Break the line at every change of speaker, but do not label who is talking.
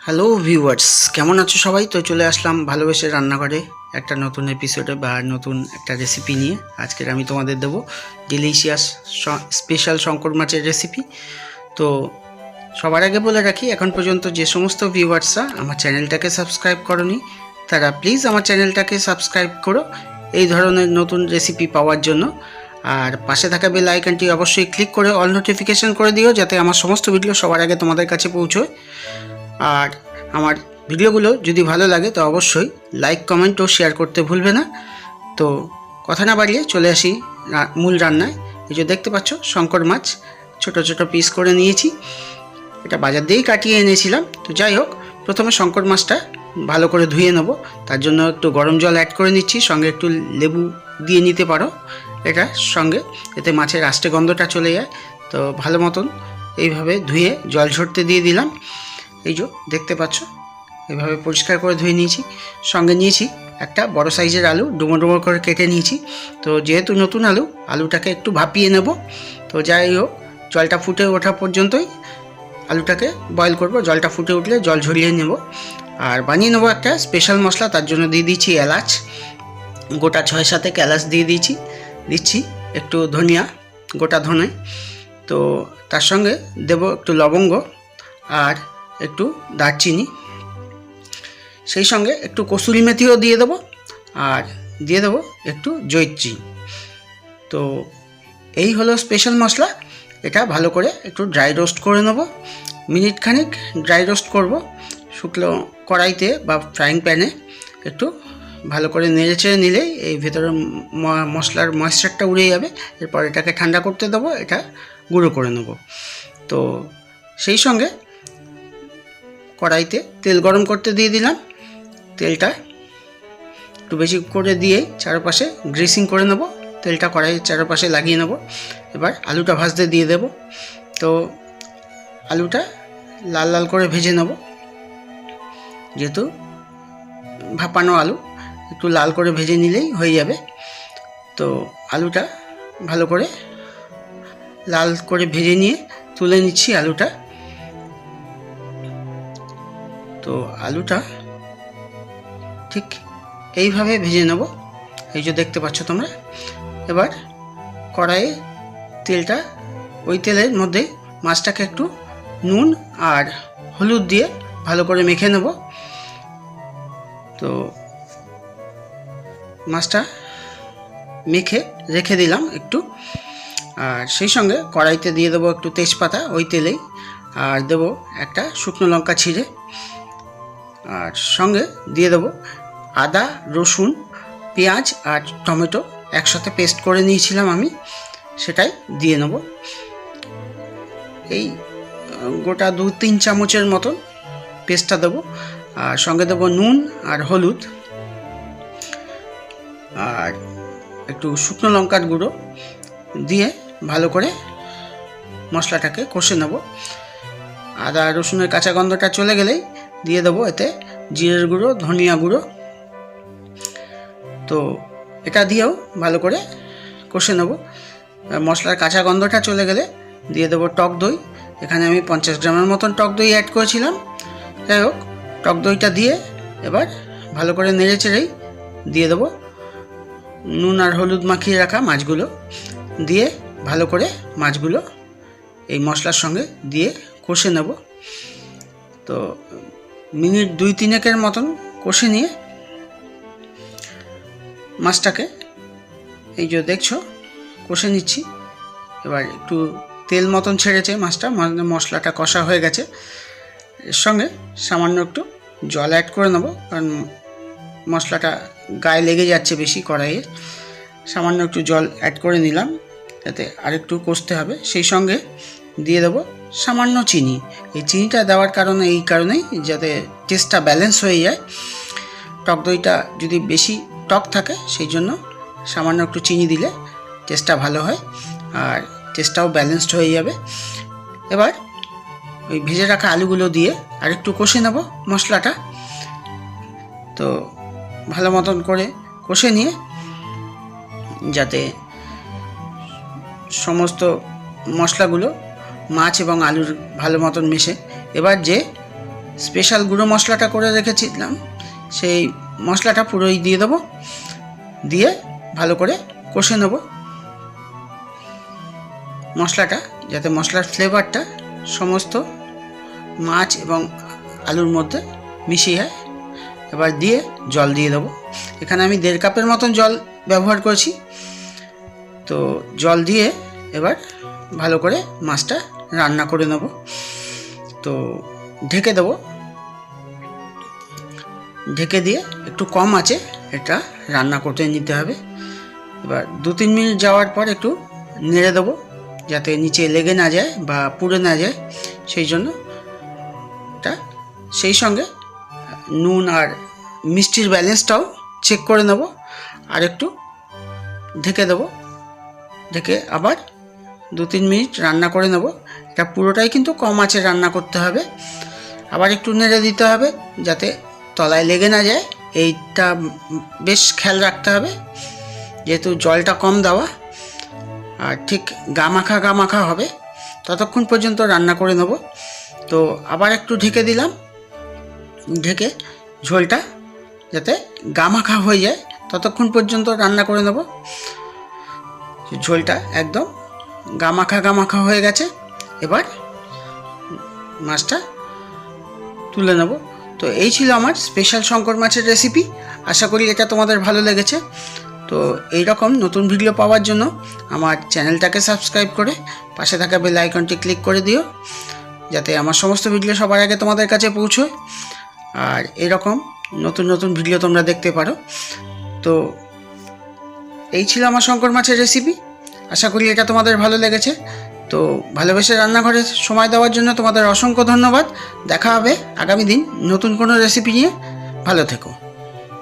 Hello viewers, কেমন আছো সবাই? তো চলে আসলাম ভালোবেসে রান্নাঘরে একটা নতুন এপিসোডে বা নতুন একটা রেসিপি নিয়ে। আজকের আমি তোমাদের দেবো ডিলিশিয়াস স্পেশাল শঙ্কর মাছের রেসিপি। তো সবার আগে বলে রাখি, এখন পর্যন্ত যে সমস্ত ভিউয়ার্সরা আমার চ্যানেলটাকে সাবস্ক্রাইব করনি তারা প্লিজ আমার চ্যানেলটাকে সাবস্ক্রাইব করো এই ধরনের নতুন রেসিপি পাওয়ার জন্য। আর পাশে থাকা বেল আইকনটি অবশ্যই ক্লিক করে অল নোটিফিকেশান করে দিও, যাতে আমার সমস্ত ভিডিও সবার আগে তোমাদের কাছে পৌঁছয়। আর আমার ভিডিওগুলো যদি ভালো লাগে তো অবশ্যই লাইক, কমেন্ট ও শেয়ার করতে ভুলবে না। তো কথা না বাড়িয়ে চলে আসি মূল রান্নায়। এই যে দেখতে পাচ্ছ, শঙ্কর মাছ ছোট ছোট পিস করে নিয়েছি। এটা বাজার দিয়েই কাটিয়ে এনেছিলাম। তো যাই হোক, প্রথমে শঙ্কর মাছটা ভালো করে ধুয়ে নেব। তার জন্য একটু গরম জল অ্যাড করে নিচ্ছি, সঙ্গে একটু লেবু দিয়ে নিতে পারো এটা সঙ্গে, এতে মাছের আষ্টে গন্ধটা চলে যায়। তো ভালো মতন এইভাবে ধুয়ে জল ঝরতে দিয়ে দিলাম। এই যে দেখতে পাচ্ছ, এভাবে পরিষ্কার করে ধুয়ে নিয়েছি। সঙ্গে নিয়েছি একটা বড় সাইজের আলু, ডুমো ডুমো করে কেটে নিয়েছি। তো যেহেতু নতুন আলুটাকে একটু ভাপিয়ে নেব। তো যাই হোক, জলটা ফুটে ওঠা পর্যন্তই আলুটাকে বয়েল করব। জলটা ফুটে উঠলে জল ঝরিয়ে নেব। আর বানিয়ে নেবো একটা স্পেশাল মশলা। তার জন্য দিয়ে দিচ্ছি এলাচ, গোটা 6-7 এলাচ দিয়ে দিচ্ছি একটু ধনিয়া, গোটা ধনে। তো তার সঙ্গে দেব একটু লবঙ্গ আর একটু দারচিনি, সেই সঙ্গে একটু কসুরি মেথিও দিয়ে দেবো, আর দিয়ে দেবো একটু জয়িত্রী। তো এই হলো স্পেশাল মশলা। এটা ভালো করে একটু ড্রাই রোস্ট করে নেব, মিনিট খানিক ড্রাই রোস্ট করব শুকনো কড়াইতে বা ফ্রাইং প্যানে। একটু ভালো করে নেড়ে চেড়ে নিলেই এই ভেতরে মশলার ময়েশ্চারটা উড়ে যাবে। এরপর এটাকে ঠান্ডা করতে দেবো, এটা গুঁড়ো করে নেব। তো সেই সঙ্গে কড়াইতে তেল গরম করতে দিয়ে দিলাম। তেলটা একটু বেশি করে দিয়ে চারপাশে গ্রেসিং করে নেব। তেলটা কড়াইয়ের চারপাশে লাগিয়ে নেব। এবার আলুটা ভাজতে দিয়ে দেব। তো আলুটা লাল লাল করে ভেজে নেব, যেহেতু ভাপানো আলু, একটু লাল করে ভেজে নিলেই হয়ে যাবে। তো আলুটা ভালো করে লাল করে ভেজে নিয়ে তুলে নিচ্ছি আলুটা। তো আলুটা ঠিক এইভাবে ভেজে নেব, এই যে দেখতে পাচ্ছ তোমরা। এবার কড়াইয়ে তেলটা, ওই তেলের মধ্যে মাছটাকে একটু নুন আর হলুদ দিয়ে ভালো করে মেখে নেব। তো মাছটা মেখে রেখে দিলাম একটু। আর সেই সঙ্গে কড়াইতে দিয়ে দেবো একটু তেজপাতা ওই তেলেই, আর দেবো একটা শুকনো লঙ্কা ছিঁড়ে, আর সঙ্গে দিয়ে দেবো আদা, রসুন, পেঁয়াজ আর টমেটো একসাথে পেস্ট করে নিয়েছিলাম আমি, সেটাই দিয়ে নেব। এই গোটা 2-3 চামচের মতন পেস্টটা দেবো। আর সঙ্গে দেবো নুন আর হলুদ, আর একটু শুকনো লঙ্কার গুঁড়ো দিয়ে ভালো করে মশলাটাকে কষে নেব। আদা রসুনের কাঁচা গন্ধটা চলে গেলেই দিয়ে দেবো এতে জিরের গুঁড়ো, ধনিয়া গুঁড়ো। তো এটা দিয়েও ভালো করে কষে নেব। মশলার কাঁচা গন্ধটা চলে গেলে দিয়ে দেবো টক দই। এখানে আমি 50 গ্রামের মতন টক দই অ্যাড করেছিলাম। যাই হোক, টক দইটা দিয়ে এবার ভালো করে নেড়ে চেড়েই দিয়ে দেবো নুন আর হলুদ মাখিয়ে রাখা মাছগুলো। দিয়ে ভালো করে মাছগুলো এই মশলার সঙ্গে দিয়ে কষে নেব। তো মিনিট 2-3 মতন কষে নিয়ে মাছটাকে, এই যে দেখছো, কষে নিচ্ছি। এবার একটু তেল মতন ছেড়েছে মাছটা, মশলাটা কষা হয়ে গেছে। এর সঙ্গে সামান্য একটু জল অ্যাড করে নেব, কারণ মশলাটা গায়ে লেগে যাচ্ছে বেশি কড়াইয়ে। সামান্য একটু জল অ্যাড করে নিলাম, যাতে আরেকটু কষতে হবে। সেই সঙ্গে দিয়ে দেবো সামান্য চিনি। এই চিনিটা দেওয়ার কারণে এই কারণেই, যাতে টেস্টটা ব্যালেন্স হয়ে যায়। টক দইটা যদি বেশি টক থাকে সেই জন্য সামান্য একটু চিনি দিলে টেস্টটা ভালো হয়, আর টেস্টটাও ব্যালেন্সড হয়ে যাবে। এবার ওই ভেজে রাখা আলুগুলো দিয়ে আরেকটু কষে নেব মশলাটা। তো ভালো মতন করে কষে নিয়ে, যাতে সমস্ত মশলাগুলো মাছ এবং আলুর ভালো মতন মেশে। এবার যে স্পেশাল গুঁড়ো মশলাটা করে রেখেছিলাম সেই মশলাটা পুরোই দিয়ে দেবো, দিয়ে ভালো করে কষে নেব মশলাটা, যাতে মশলার ফ্লেভারটা সমস্ত মাছ এবং আলুর মধ্যে মিশিয়ে যায়। এবার দিয়ে জল দিয়ে দেবো। এখানে আমি 1.5 কাপের মতন জল ব্যবহার করেছি। তো জল দিয়ে এবার ভালো করে মাছটা রান্না করে নেব। তো ঢেকে দেবো, ঢেকে দিয়ে একটু কম আঁচে এটা রান্না করতে নিতে হবে। এবার 2-3 মিনিট যাওয়ার পর একটু নেড়ে দেবো, যাতে নিচে লেগে না যায় বা পুড়ে না যায়, সেই জন্য এটা। সেই সঙ্গে নুন আর মিষ্টির ব্যালেন্সটাও চেক করে নেব। আর একটু ঢেকে দেবো, ঢেকে আবার 2-3 মিনিট রান্না করে নেব। এটা পুরোটাই কিন্তু কম আঁচে রান্না করতে হবে। আবার একটু নেড়ে দিতে হবে যাতে তলায় লেগে না যায়, এইটা বেশ খেয়াল রাখতে হবে, যেহেতু জলটা কম দেওয়া। আর ঠিক গামাখা হবে ততক্ষণ পর্যন্ত রান্না করে নেব। তো আবার একটু ঢেকে দিলাম, ঢেকে ঝোলটা যাতে গামাখা হয়ে যায় ততক্ষণ পর্যন্ত রান্না করে নেব। ঝোলটা একদম গামাখা হয়ে গেছে। এবার মাছটা তুলে নেব। তো এই ছিল আমার স্পেশাল শঙ্কর মাছের রেসিপি। আশা করি এটা তোমাদের ভালো লেগেছে। তো এই রকম নতুন ভিডিও পাওয়ার জন্য আমার চ্যানেলটাকে সাবস্ক্রাইব করে পাশে থাকা বেল আইকনটি ক্লিক করে দিও, যাতে আমার সমস্ত ভিডিও সবার আগে তোমাদের কাছে পৌঁছয় আর এরকম নতুন ভিডিও তোমরা দেখতে পারো। তো এই ছিল আমার শঙ্কর মাছের রেসিপি। আশা করি এটা তোমাদের ভালো লেগেছে। তো ভালোবেসে রান্নাঘরে সময় দেওয়ার জন্য তোমাদের অসংখ্য ধন্যবাদ। দেখা হবে আগামী দিন নতুন কোনো রেসিপি নিয়ে। ভালো থেকো।